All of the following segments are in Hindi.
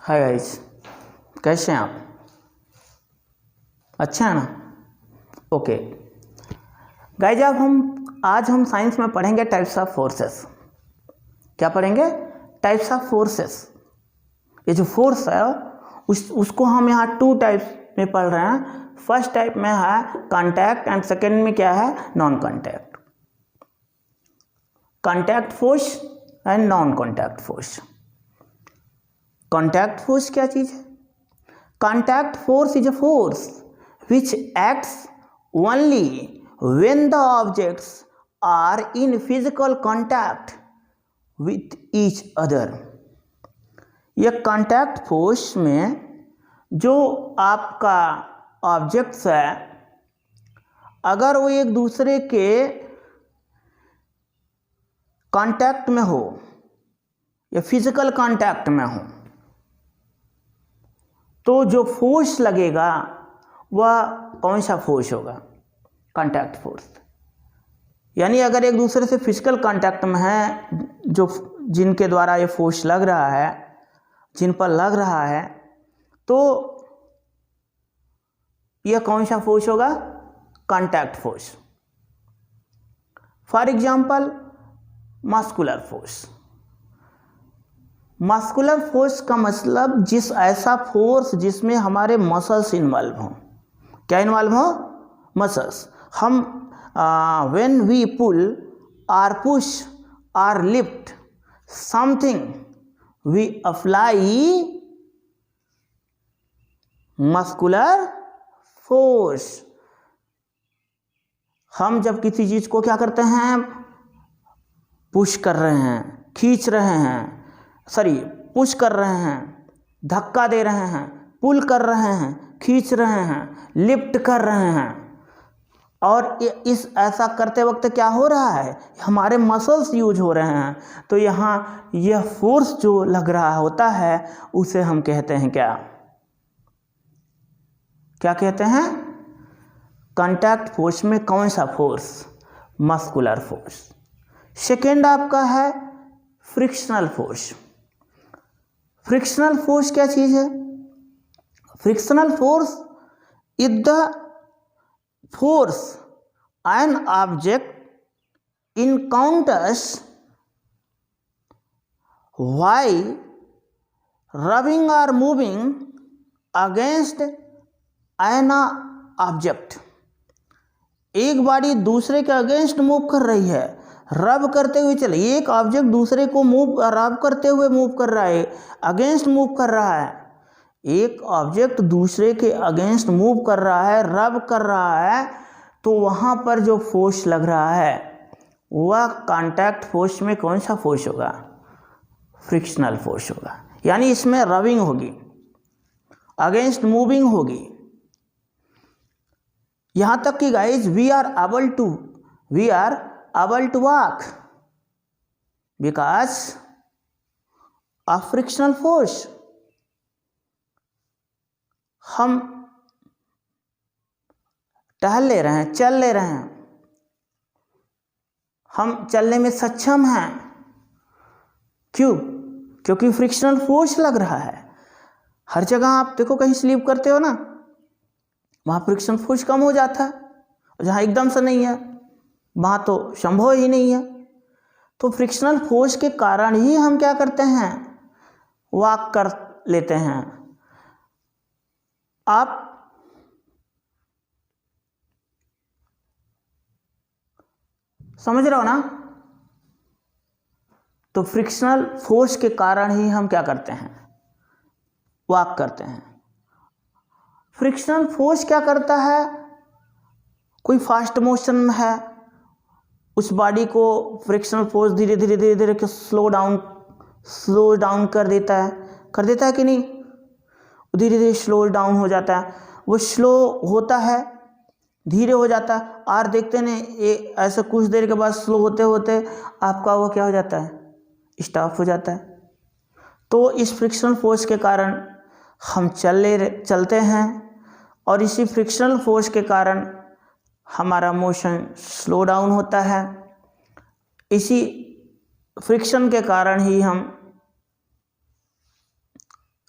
हाय गाइस, कैसे हैं आप? अच्छा है ना? ओके गाइज, आज हम साइंस में पढ़ेंगे टाइप्स ऑफ फोर्सेस। क्या पढ़ेंगे? Types of forces. ये जो फोर्स है उसको हम यहाँ टू टाइप्स में पढ़ रहे हैं। फर्स्ट टाइप में है कांटेक्ट एंड सेकेंड में क्या है? Non contact. Contact force and non contact force. Contact force क्या चीज है? Contact force is a force which acts only when the objects are in physical contact with each other। यह कांटेक्ट फोर्स में जो आपका ऑब्जेक्ट्स है, अगर वो एक दूसरे के कांटेक्ट में हो या फिजिकल कांटेक्ट में हो, तो जो फोर्स लगेगा वह कौन सा फोर्स होगा? Contact force. यानी अगर एक दूसरे से फिजिकल कांटेक्ट में है, जो जिनके द्वारा ये फोर्स लग रहा है, जिन पर लग रहा है, तो यह कौन सा फोर्स होगा? Contact force. For example muscular force. Muscular force का मतलब ऐसा फोर्स जिसमें हमारे मसल्स इन्वॉल्व हों। क्या इन्वॉल्व हो? मसल्स। हम व्हेन वी पुल और पुश और lift something we apply muscular force. हम जब किसी चीज को क्या करते हैं? पुश कर रहे हैं, खींच रहे हैं, पुश कर रहे हैं, धक्का दे रहे हैं, पुल कर रहे हैं, खींच रहे हैं, लिफ्ट कर रहे हैं, और इस ऐसा करते वक्त क्या हो रहा है? हमारे मसल्स यूज हो रहे हैं। तो यहाँ यह फोर्स जो लग रहा होता है उसे हम कहते हैं क्या? क्या कहते हैं? कांटेक्ट फोर्स में कौन सा फोर्स? Muscular force. सेकेंड आपका है फ्रिक्शनल फोर्स। फ्रिक्शनल फोर्स क्या चीज है? Frictional force is the force an object encounters while rubbing or moving against an object। एक बॉडी दूसरे के अगेंस्ट मूव कर रही है, रब करते हुए चले। एक ऑब्जेक्ट दूसरे को रब करते हुए मूव कर रहा है, अगेंस्ट मूव कर रहा है। एक ऑब्जेक्ट दूसरे के अगेंस्ट मूव कर रहा है, रब कर रहा है, तो वहां पर जो फोर्स लग रहा है वह कांटेक्ट फोर्स में कौन सा फोर्स होगा? फ्रिक्शनल फोर्स होगा। यानी इसमें रबिंग होगी, अगेंस्ट मूविंग होगी। यहां तक कि guys we are able to walk because of frictional force. हम टहल ले रहे हैं, चल ले रहे हैं, हम चलने में सक्षम हैं। क्यों? क्योंकि फ्रिक्शनल फोर्स लग रहा है। हर जगह आप देखो, कहीं स्लिप करते हो ना, वहां फ्रिक्शन फोर्स कम हो जाता है, जहां एकदम से नहीं है वहां तो संभव ही नहीं है। तो फ्रिक्शनल फोर्स के कारण ही हम क्या करते हैं? वॉक कर लेते हैं। आप समझ रहे हो ना? तो फ्रिक्शनल फोर्स के कारण ही हम क्या करते हैं? वॉक करते हैं। फ्रिक्शनल फोर्स क्या करता है? कोई फास्ट मोशन में है, उस बॉडी को फ्रिक्शनल फोर्स धीरे धीरे स्लो डाउन कर देता है कि नहीं? धीरे धीरे स्लो डाउन हो जाता है। वो स्लो होता है, धीरे हो जाता है, और देखते नहीं ऐसे कुछ देर के बाद स्लो होते होते आपका वो क्या हो जाता है? स्टॉप हो जाता है। तो इस फ्रिक्शनल फोर्स के कारण हम चलते हैं, और इसी फ्रिक्शनल फोर्स के कारण हमारा मोशन स्लो डाउन होता है। इसी फ्रिक्शन के कारण ही हम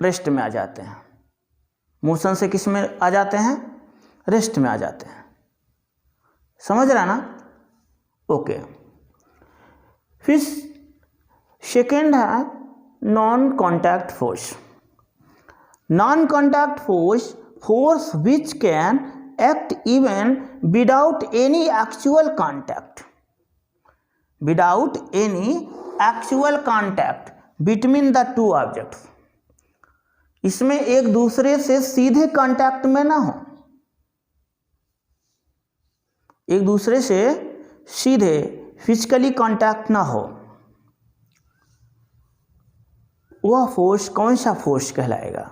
रेस्ट में आ जाते हैं। मोशन से किस में आ जाते हैं? रेस्ट में आ जाते हैं। समझ रहा ना? ओके। फिर सेकेंड है non contact force. Non contact force, force which can act even without any actual contact, without any actual contact between the two objects. इसमें एक दूसरे से सीधे कांटेक्ट में ना हो, एक दूसरे से सीधे फिजिकली कांटेक्ट ना हो, वह फोर्स कौन सा फोर्स कहलाएगा?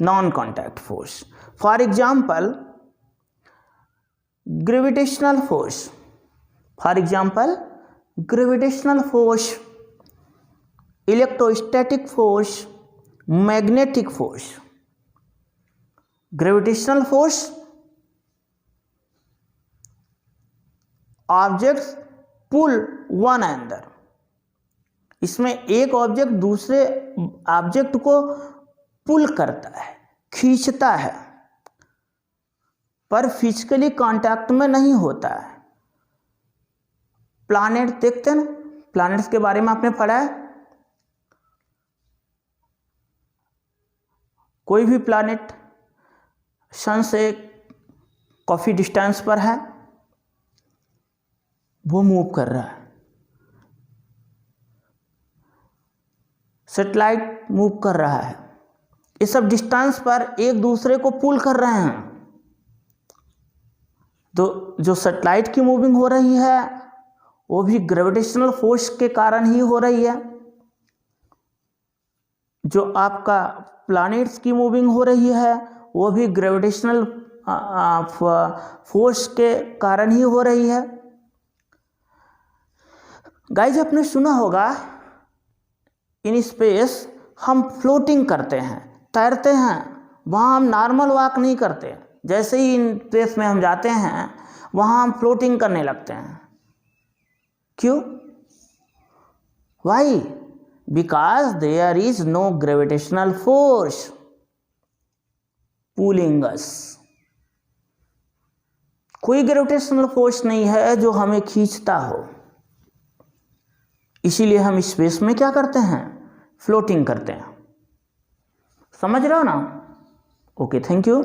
Non contact force. For example gravitational force, for example gravitational force, electrostatic force, magnetic force. Gravitational force, objects pull one another, इसमें एक ऑब्जेक्ट दूसरे ऑब्जेक्ट को पुल करता है, खींचता है, पर फिजिकली कांटेक्ट में नहीं होता है। प्लैनेट देखते हैं ना, प्लैनेट्स के बारे में आपने पढ़ा है। कोई भी प्लैनेट सन से काफी डिस्टेंस पर है, वो मूव कर रहा है। सैटेलाइट मूव कर रहा है, ये सब डिस्टेंस पर एक दूसरे को पुल कर रहे हैं। तो जो सैटेलाइट की मूविंग हो रही है वो भी ग्रेविटेशनल फोर्स के कारण ही हो रही है। जो आपका प्लैनेट्स की मूविंग हो रही है वो भी ग्रेविटेशनल फोर्स के कारण ही हो रही है। गाइज आपने सुना होगा इन स्पेस हम फ्लोटिंग करते हैं, तैरते हैं, वहाँ हम नॉर्मल वॉक नहीं करते। जैसे ही इन स्पेस में हम जाते हैं वहाँ हम फ्लोटिंग करने लगते हैं। क्यों? Why? Because there is no gravitational force pulling us. कोई ग्रेविटेशनल फोर्स नहीं है जो हमें खींचता हो, इसीलिए हम स्पेस में क्या करते हैं? फ्लोटिंग करते हैं। समझ रहे हो ना? Okay, thank you.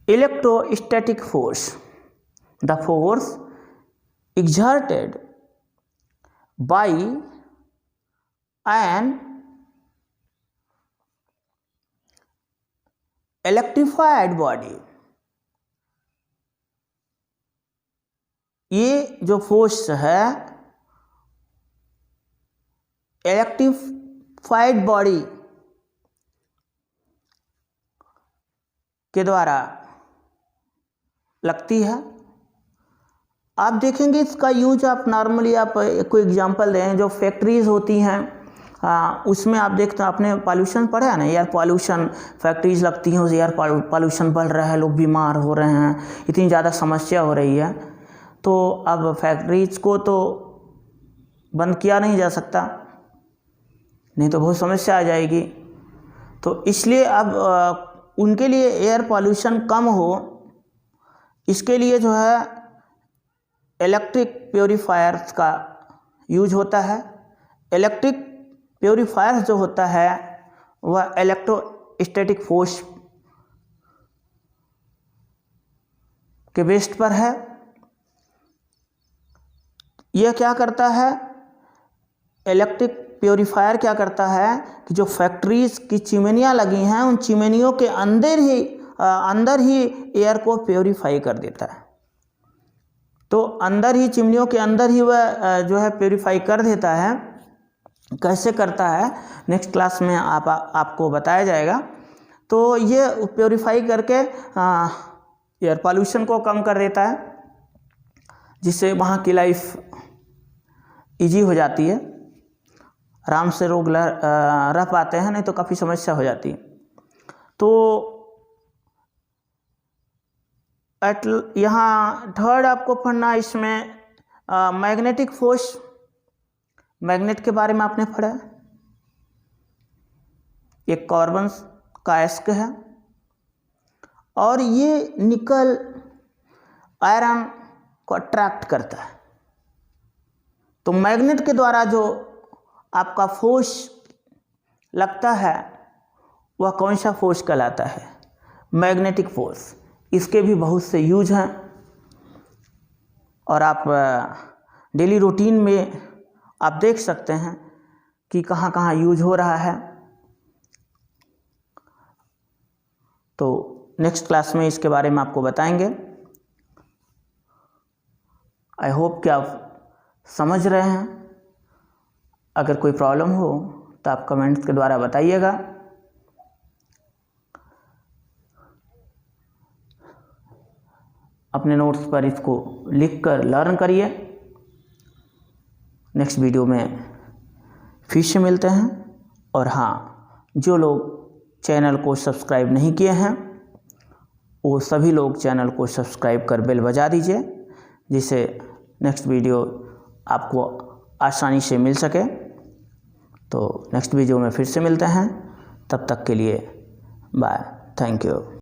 Electrostatic force, the force exerted by an electrified body। ये जो फोर्स है इलेक्ट्रिफाइड बॉडी के द्वारा लगती है। आप देखेंगे इसका यूज आप नॉर्मली आप कोई एग्जांपल दें, जो फैक्ट्रीज होती हैं उसमें आप देखते हैं, आपने पॉल्यूशन पढ़ा है ना, एयर पॉल्यूशन, फैक्ट्रीज लगती हैं, उस एयर पॉल्यूशन बढ़ रहा है, लोग बीमार हो रहे हैं, इतनी ज़्यादा समस्या हो रही है। तो अब फैक्ट्रीज को तो बंद किया नहीं जा सकता, नहीं तो बहुत समस्या आ जाएगी। तो इसलिए अब उनके लिए एयर पॉल्यूशन कम हो, इसके लिए जो है इलेक्ट्रिक प्योरीफायर्स का यूज होता है। इलेक्ट्रिक प्योरीफायर्स जो होता है वह इलेक्ट्रोस्टैटिक फोर्स के बेस्ड पर है। यह क्या करता है? इलेक्ट्रिक प्योरीफायर क्या करता है कि जो फैक्ट्रीज की चिमनियाँ लगी हैं उन चिमनियों के अंदर ही एयर को प्योरीफाई कर देता है। तो अंदर ही, चिमनियों के अंदर ही वह जो है प्योरीफाई कर देता है। कैसे करता है नेक्स्ट क्लास में आपको बताया जाएगा। तो ये प्योरीफाई करके एयर पॉल्यूशन को कम कर देता है, जिससे वहाँ की लाइफ इजी हो जाती है, आराम से लोग रह पाते हैं, नहीं तो काफ़ी समस्या हो जाती है। तो यहाँ थर्ड आपको पढ़ना इसमें मैग्नेटिक फोर्स। मैग्नेट के बारे में आपने पढ़ा है, एक कार्बन का एस्क है और ये निकल आयरन को अट्रैक्ट करता है। तो मैग्नेट के द्वारा जो आपका फोर्स लगता है वह कौन सा फोर्स कहलाता है? Magnetic force. इसके भी बहुत से यूज हैं और आप डेली रूटीन में आप देख सकते हैं कि कहाँ कहाँ यूज हो रहा है। तो नेक्स्ट क्लास में इसके बारे में आपको बताएंगे। आई होप कि आप समझ रहे हैं। अगर कोई प्रॉब्लम हो तो आप कमेंट्स के द्वारा बताइएगा। अपने नोट्स पर इसको लिखकर लर्न करिए। नेक्स्ट वीडियो में फिर से मिलते हैं। और हाँ, जो लोग चैनल को सब्सक्राइब नहीं किए हैं वो सभी लोग चैनल को सब्सक्राइब कर बेल बजा दीजिए, जिससे नेक्स्ट वीडियो आपको आसानी से मिल सके। तो नेक्स्ट वीडियो में फिर से मिलते हैं। तब तक के लिए बाय। Thank you.